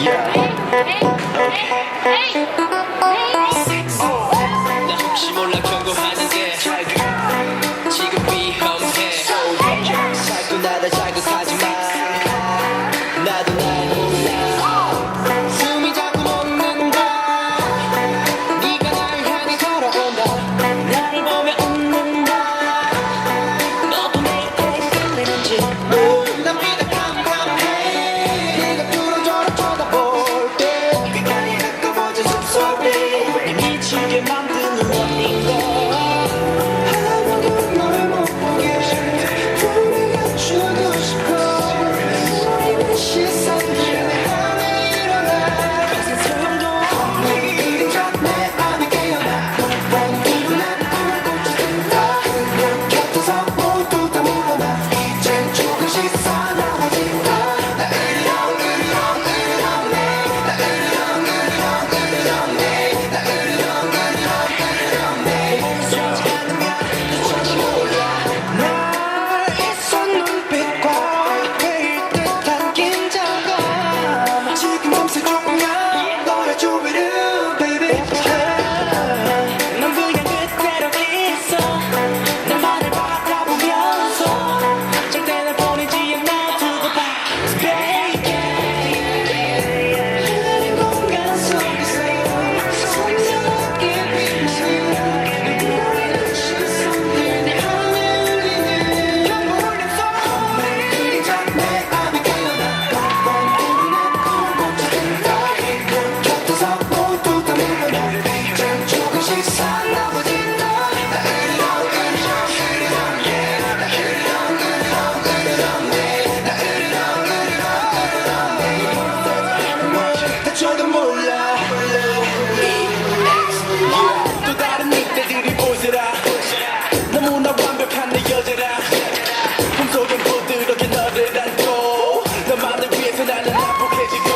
나 혹시 몰라 경고하는데 지금 위험해 자꾸 나를 자극하지 마 나도 날 몰라 숨이 자꾸 멎는다 네가 날 향해 걸어온다 나를 보며 웃는다 너도 내 face 설레는지 난 믿어 깜깜해 네가 뚫어져라 쳐다볼 때 끝까지 가까워진 숨소리 미치게 만드는 너인 걸 하나도 널 못 보게 불을 감추고 싶어 너의 시선들이 내 안에 일어나 거센 소용도 없는 그림자 내 안에 깨어나 뻔 두근한 불꽃이 든다 그냥 곁에서 모두 다 물러나 이젠 조금씩 사나워진다 나 으르렁 내 나 으르렁 내 나 솔직히 않으면 어쩔지 몰라 날 있어 눈빛과 베일 듯한 긴장감 지금 밤새 조금만 너의 주위를 baby 넌 그냥 그대로 있어 나만을 바라보면서 절대 날 보내지 않아 두고 봐 baby 흐린 공간 속에서 성스럽게 빛나는 너의 시선들 내 안에 울리는 영원한 소리 그림자 내 안에 깨어나 뻔 두근한 불꽃이 든다 그냥 곁에서 모두 다 물러나 이젠 조금씩 사나워진다 나 으르렁 다쳐도 몰라 또 다른 늑대들이 보이더라 너무나 완벽한 내 여자라 품속엔 부드럽게 너를 안고 너만을 위해서 나는 행복해지고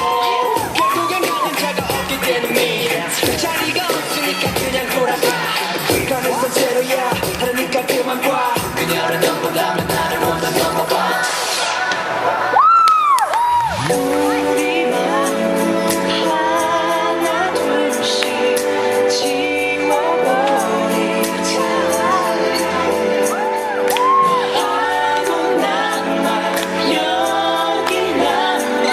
결국엔 가는 자가 없게 되는 미 자리가 없으니까 그냥 돌아가 가는 산채로야 하려니까 그만 봐 그녀를 넘보다면 나를 못한 넘어봐 우리만 하나 둘씩 지워버리자 너하고 나만 여기 남아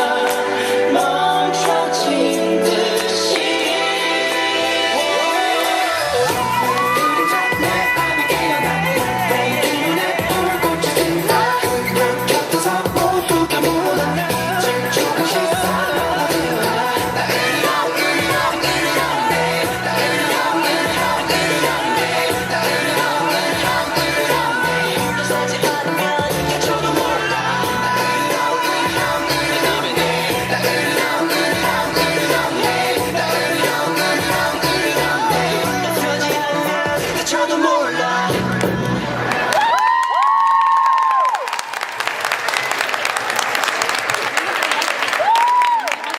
멈춰진 듯이 그림자 내 안에 깨어나 내 불꽃이 든다 그냥 곁에서 모두 다 물러나 지금 조금씩 사나워진다 나 물러서지 않아